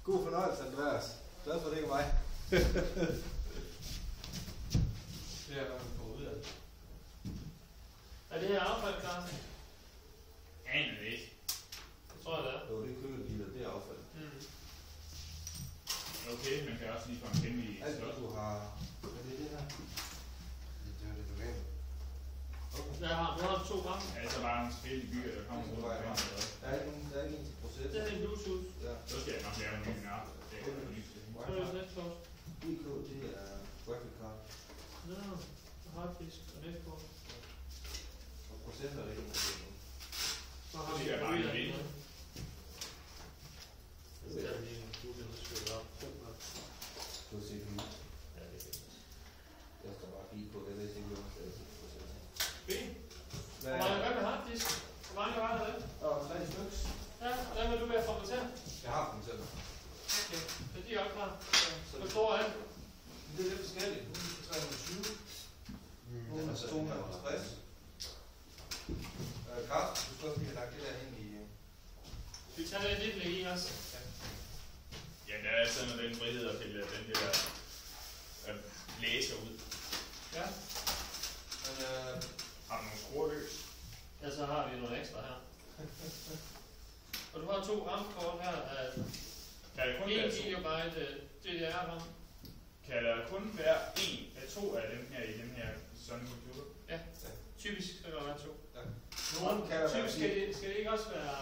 God fornøjelse, Andreas. Glad for det, ikke mig. Det er, hvad man får ud af det. Er det her affald, Carsten? Aner det ikke. Det tror jeg, det er. Jo, det er kølebiler, det er affald. Okay, man kan også lige få en kende i Alt slot. du har... Hvad er det her? Det var det, du gav. Okay. Du har 2 gram. Ja, så bare nogle tilfældige byer, der kommer ud af Der er ikke en til proces. Det er en Bluetooth. Ja. Så skal jeg nok lave en ny nørd. Det er jo lige til. Så er det netkort. IK, det er graphic card. Nå, harddisk og netkort. Og processor er det ikke noget. Så har vi Det er bare en bil. Det er lige en Google, der skriver op. Du har CPU. Ja, det er fint. Der står bare IK, det er CPU. Det er processor. Fint. Hvad med harddisk? Hvor mange var der det? Og 3 stykker. Ja, og den vil du være formatere? Jeg har dem selv. Okay, så de er også klar. Hvor stor er den? Det er lidt forskelligt. Nu er det 320. Nu er det 250. Carsten, du skal også lige have lagt det der ind i... Vi tager lidt lidt i også. Ja, der er sådan den frihed at pille den der blæser ud. Ja. Men, Har du nogle skruer løs? Ja, så har vi noget ekstra her. Og du har 2 RAM-kort her af Kan der kun 1 være to? GB DDR-RAM. Kan der kun være en af 2 af dem her i den her sådan computer? Ja, typisk skal der være 2. ja. Nogle kan der Typisk være skal det ikke også være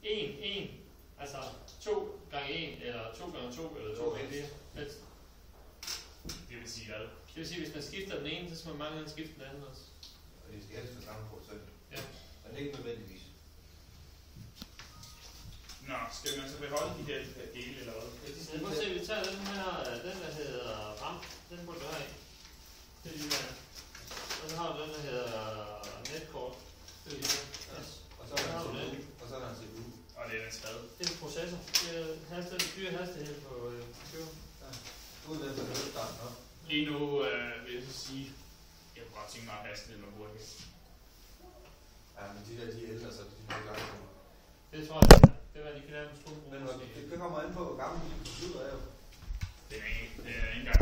1, altså 2 gange 1, eller 2 gange 2, eller 2 gange 1. Det vil sige hvad? Det vil sige, hvis man skifter den ene, så skal man mange gange skifte den anden også. Og de skal helst have samme producent. Ja. Men ikke nødvendigvis. Nå, skal man så beholde de her dele eller hvad? Jeg må se, vi tager den her, den der hedder RAM, den burde du have i. Det er lige der. Og så har du den der hedder netkort. Det er lige der. Yes. Og så er der en CPU. Og så er der en CPU. Og det er en skade. Det er en processor. Det er dyre hastighed på computer. Ja. Uden den, så kan du ikke starte den op. Lige nu vil jeg så sige, jeg kunne godt tænke mig at hastighed med hurtigt. Ja, men de der, de er ældre, så de har ikke lagt. Det tror jeg, det er. Det var, de kan lave en stor brug. Men det kommer an på, hvor gammel din computer er jo. Det er ikke engang